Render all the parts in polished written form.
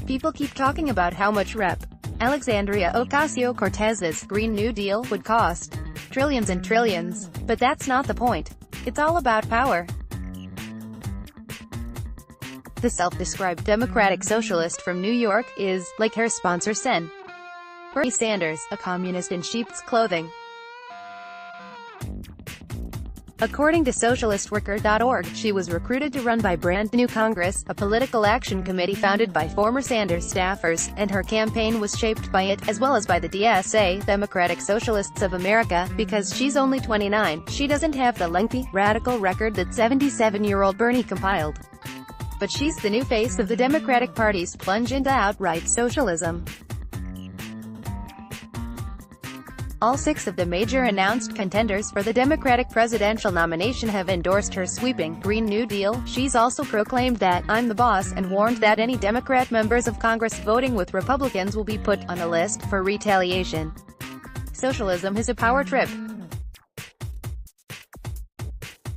People keep talking about how much Rep. Alexandria Ocasio-Cortez's Green New Deal would cost trillions and trillions. But that's not the point. It's all about power. The self-described Democratic Socialist from New York is, like her sponsor Sen. Bernie Sanders, a communist in sheep's clothing. According to socialistworker.org, she was recruited to run by Brand New Congress, a political action committee founded by former Sanders staffers, and her campaign was shaped by it, as well as by the DSA, Democratic Socialists of America. Because she's only 29, she doesn't have the lengthy, radical record that 77-year-old Bernie compiled. But she's the new face of the Democratic Party's plunge into outright socialism. All 6 of the major announced contenders for the Democratic presidential nomination have endorsed her sweeping Green New Deal. She's also proclaimed that "I'm the boss" and warned that any Democrat members of Congress voting with Republicans will be put on a list for retaliation. Socialism is a power trip.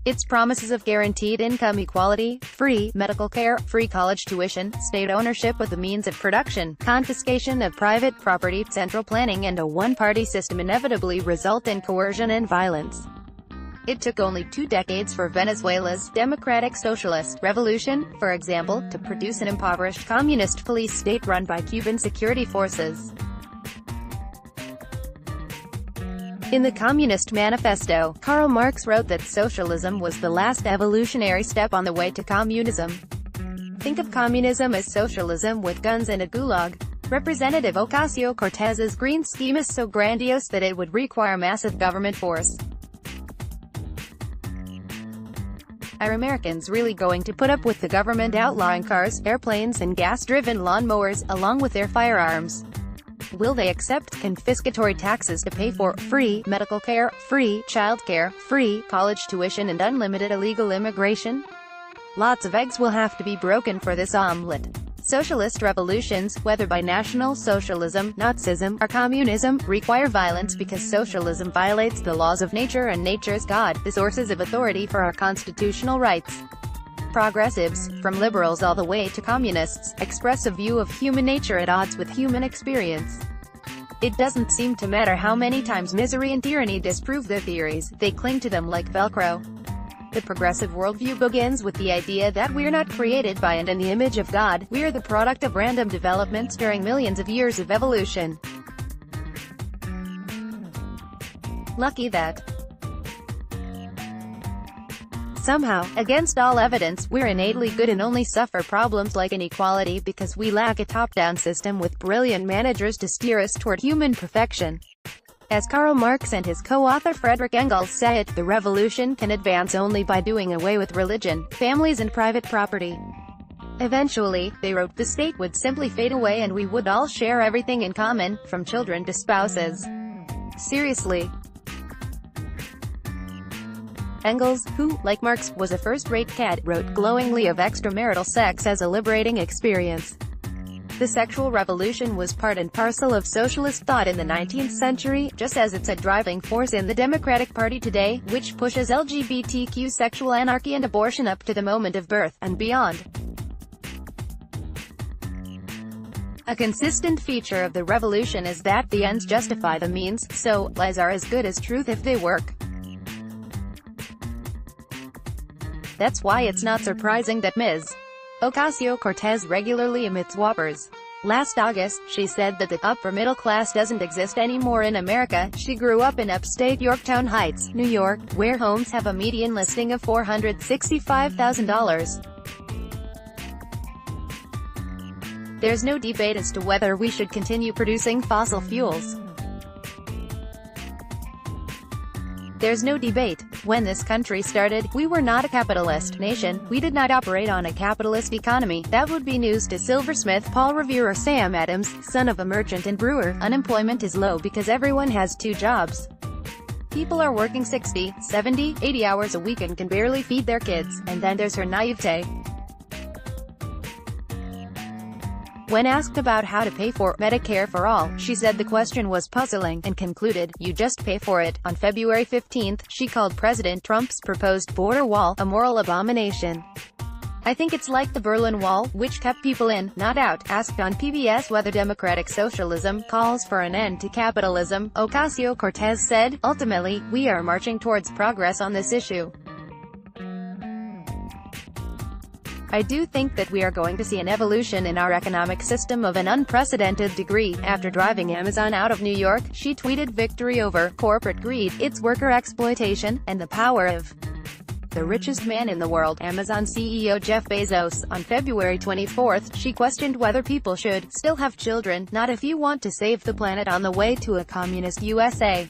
Its promises of guaranteed income equality, free medical care, free college tuition, state ownership of the means of production, confiscation of private property, central planning and a one-party system inevitably result in coercion and violence. It took only 2 decades for Venezuela's democratic socialist revolution, for example, to produce an impoverished communist police state run by Cuban security forces. In the Communist Manifesto, Karl Marx wrote that socialism was the last evolutionary step on the way to communism. Think of communism as socialism with guns and a gulag. Representative Ocasio-Cortez's green scheme is so grandiose that it would require massive government force. Are Americans really going to put up with the government outlawing cars, airplanes and gas-driven lawnmowers, along with their firearms? Will they accept confiscatory taxes to pay for free medical care, free childcare, free college tuition and unlimited illegal immigration? Lots of eggs will have to be broken for this omelet. Socialist revolutions, whether by National Socialism, Nazism, or communism, require violence because socialism violates the laws of nature and nature's God, the sources of authority for our constitutional rights. Progressives, from liberals all the way to communists, express a view of human nature at odds with human experience. It doesn't seem to matter how many times misery and tyranny disprove their theories, they cling to them like Velcro. The progressive worldview begins with the idea that we're not created by and in the image of God, we're the product of random developments during millions of years of evolution. Lucky that somehow, against all evidence, we're innately good and only suffer problems like inequality because we lack a top-down system with brilliant managers to steer us toward human perfection. As Karl Marx and his co-author Friedrich Engels say it, the revolution can advance only by doing away with religion, families and private property. Eventually, they wrote, the state would simply fade away and we would all share everything in common, from children to spouses. Seriously. Engels, who, like Marx, was a first-rate cad, wrote glowingly of extramarital sex as a liberating experience. The sexual revolution was part and parcel of socialist thought in the 19th century, just as it's a driving force in the Democratic Party today, which pushes LGBTQ sexual anarchy and abortion up to the moment of birth, and beyond. A consistent feature of the revolution is that the ends justify the means, so, lies are as good as truth if they work. That's why it's not surprising that Ms. Ocasio-Cortez regularly emits whoppers. Last August, she said that the upper middle class doesn't exist anymore in America. She grew up in upstate Yorktown Heights, New York, where homes have a median listing of $465,000. There's no debate as to whether we should continue producing fossil fuels. There's no debate. When this country started, we were not a capitalist nation. We did not operate on a capitalist economy. That would be news to Silversmith, Paul Revere or Sam Adams, son of a merchant and brewer. Unemployment is low because everyone has 2 jobs. People are working 60, 70, 80 hours a week and can barely feed their kids. And then there's her naivete. When asked about how to pay for Medicare for all, she said the question was puzzling, and concluded, "You just pay for it." On February 15, she called President Trump's proposed border wall a moral abomination. I think it's like the Berlin Wall, which kept people in, not out. Asked on PBS whether democratic socialism calls for an end to capitalism, Ocasio-Cortez said, "Ultimately, we are marching towards progress on this issue. I do think that we are going to see an evolution in our economic system of an unprecedented degree." After driving Amazon out of New York, she tweeted victory over corporate greed, its worker exploitation, and the power of the richest man in the world, Amazon CEO Jeff Bezos. On February 24, she questioned whether people should still have children, not if you want to save the planet on the way to a communist USA.